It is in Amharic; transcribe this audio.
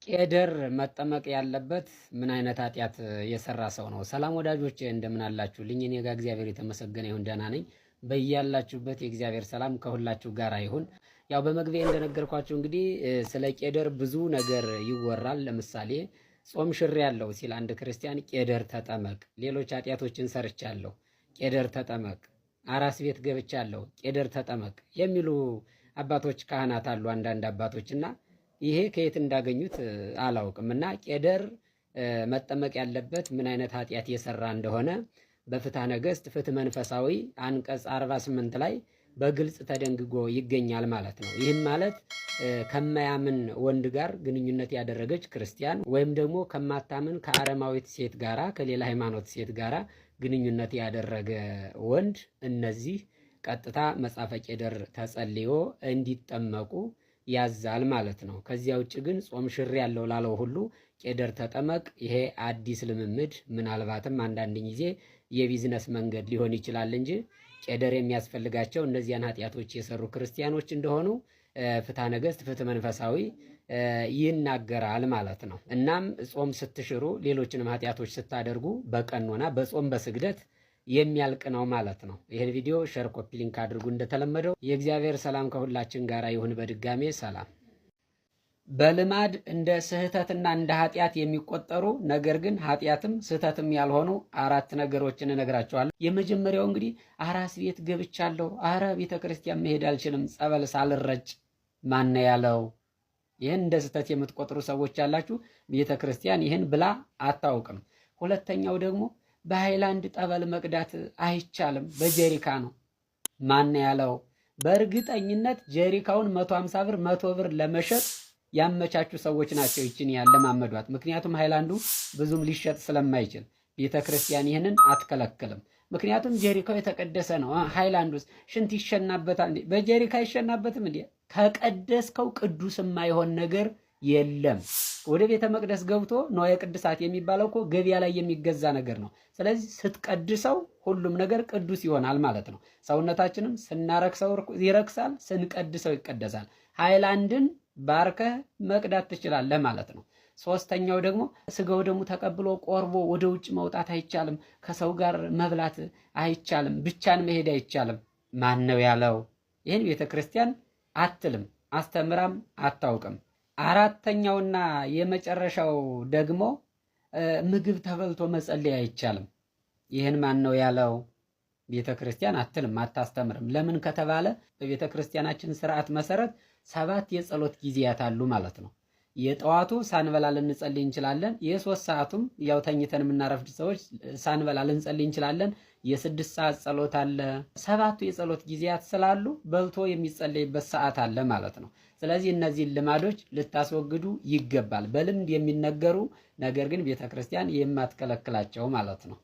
ቄደር መጠመቅ ያለበት ምን አይነት ኃጢአት የሰራ ሰው ነው? ሰላም ወዳጆቼ እንደምን አላችሁልኝ? እኔ ጋር እግዚአብሔር የተመሰገነ ይሁን ደህና ነኝ። በያላችሁበት የእግዚአብሔር ሰላም ከሁላችሁ ጋር ይሁን። ያው በመግቢያ እንደነገርኳችሁ እንግዲህ ስለ ቄደር ብዙ ነገር ይወራል። ለምሳሌ ጾም ሽር ያለው ሲል አንድ ክርስቲያን ቄደር ተጠመቅ፣ ሌሎች ኃጢአቶችን ሰርቻለሁ ቄደር ተጠመቅ፣ አራስ ቤት ገብቻለሁ ቄደር ተጠመቅ የሚሉ አባቶች ካህናት አሉ፣ አንዳንድ አባቶችና ይሄ ከየት እንዳገኙት አላውቅም። እና ቄደር መጠመቅ ያለበት ምን አይነት ኃጢአት የሰራ እንደሆነ በፍትሐ ነገሥት ፍትህ መንፈሳዊ አንቀጽ 48 ላይ በግልጽ ተደንግጎ ይገኛል ማለት ነው። ይህም ማለት ከማያምን ወንድ ጋር ግንኙነት ያደረገች ክርስቲያን ወይም ደግሞ ከማታምን ከአረማዊት ሴት ጋራ ከሌላ ሃይማኖት ሴት ጋራ ግንኙነት ያደረገ ወንድ እነዚህ ቀጥታ መጽሐፈ ቄደር ተጸልዮ እንዲጠመቁ ያዛል ማለት ነው። ከዚያ ውጭ ግን ጾም ሽር ያለው ላለው ሁሉ ቄደር ተጠመቅ፣ ይሄ አዲስ ልምምድ ምናልባትም አንዳንድ ጊዜ የቢዝነስ መንገድ ሊሆን ይችላል እንጂ ቄደር የሚያስፈልጋቸው እነዚያን ኃጢአቶች የሰሩ ክርስቲያኖች እንደሆኑ ፍትሐ ነገሥት ፍትህ መንፈሳዊ ይናገራል ማለት ነው። እናም ጾም ስትሽሩ ሌሎችንም ኃጢአቶች ስታደርጉ በቀኖና በጾም በስግደት የሚያልቅ ነው ማለት ነው። ይህን ቪዲዮ ሼር፣ ኮፒ ሊንክ አድርጉ። እንደተለመደው የእግዚአብሔር ሰላም ከሁላችን ጋር ይሁን። በድጋሜ ሰላም። በልማድ እንደ ስህተትና እንደ ኃጢአት የሚቆጠሩ ነገር ግን ኃጢአትም ስህተትም ያልሆኑ አራት ነገሮችን እነግራቸዋለሁ። የመጀመሪያው እንግዲህ አራስ ቤት ገብቻለሁ፣ አረ ቤተ ክርስቲያን መሄድ አልችልም ጸበል ሳልረጭ ማን ያለው? ይህን እንደ ስህተት የምትቆጥሩ ሰዎች ያላችሁ፣ ቤተ ክርስቲያን ይህን ብላ አታውቅም። ሁለተኛው ደግሞ በሃይላንድ ጠበል መቅዳት አይቻልም፣ በጀሪካ ነው። ማን ያለው? በእርግጠኝነት ጀሪካውን 150 ብር 100 ብር ለመሸጥ ያመቻቹ ሰዎች ናቸው ይችን ያለማመዷት። ምክንያቱም ሃይላንዱ ብዙም ሊሸጥ ስለማይችል ቤተክርስቲያን ይህንን አትከለክልም። ምክንያቱም ጀሪካው የተቀደሰ ነው። ሃይላንዱስ ሽንት ይሸናበታል እንዴ? በጀሪካ አይሸናበትም እንዴ? ከቀደስከው ቅዱስ የማይሆን ነገር የለም። ወደ ቤተ መቅደስ ገብቶ ንዋየ ቅድሳት የሚባለው እኮ ገበያ ላይ የሚገዛ ነገር ነው። ስለዚህ ስትቀድሰው ሁሉም ነገር ቅዱስ ይሆናል ማለት ነው። ሰውነታችንም ስናረክሰው ይረክሳል፣ ስንቀድሰው ይቀደሳል። ሃይላንድን ባርከህ መቅዳት ትችላለህ ማለት ነው። ሶስተኛው ደግሞ ስጋው ደግሞ ተቀብሎ ቆርቦ ወደ ውጭ መውጣት አይቻልም። ከሰው ጋር መብላት አይቻልም። ብቻን መሄድ አይቻልም። ማን ነው ያለው? ይህን ቤተ ክርስቲያን አትልም፣ አስተምራም አታውቅም። አራተኛውና የመጨረሻው ደግሞ ምግብ ተበልቶ መጸለይ አይቻልም። ይህን ማን ነው ያለው? ቤተ ክርስቲያን አትልም፣ አታስተምርም። ለምን ከተባለ በቤተ ክርስቲያናችን ስርዓት መሰረት 7 የጸሎት ጊዜያት አሉ ማለት ነው። የጠዋቱ ሳንበላ ልንጸልይ እንችላለን። የ3 ሰዓቱም ያው ተኝተን የምናረፍድ ሰዎች ሳንበላ ልንጸልይ እንችላለን። የ6 ሰዓት ጸሎት አለ። 7ቱ የጸሎት ጊዜያት ስላሉ በልቶ የሚጸለይበት ሰዓት አለ ማለት ነው። ስለዚህ እነዚህን ልማዶች ልታስወግዱ ይገባል። በልምድ የሚነገሩ ነገር ግን ቤተክርስቲያን የማትከለክላቸው ማለት ነው።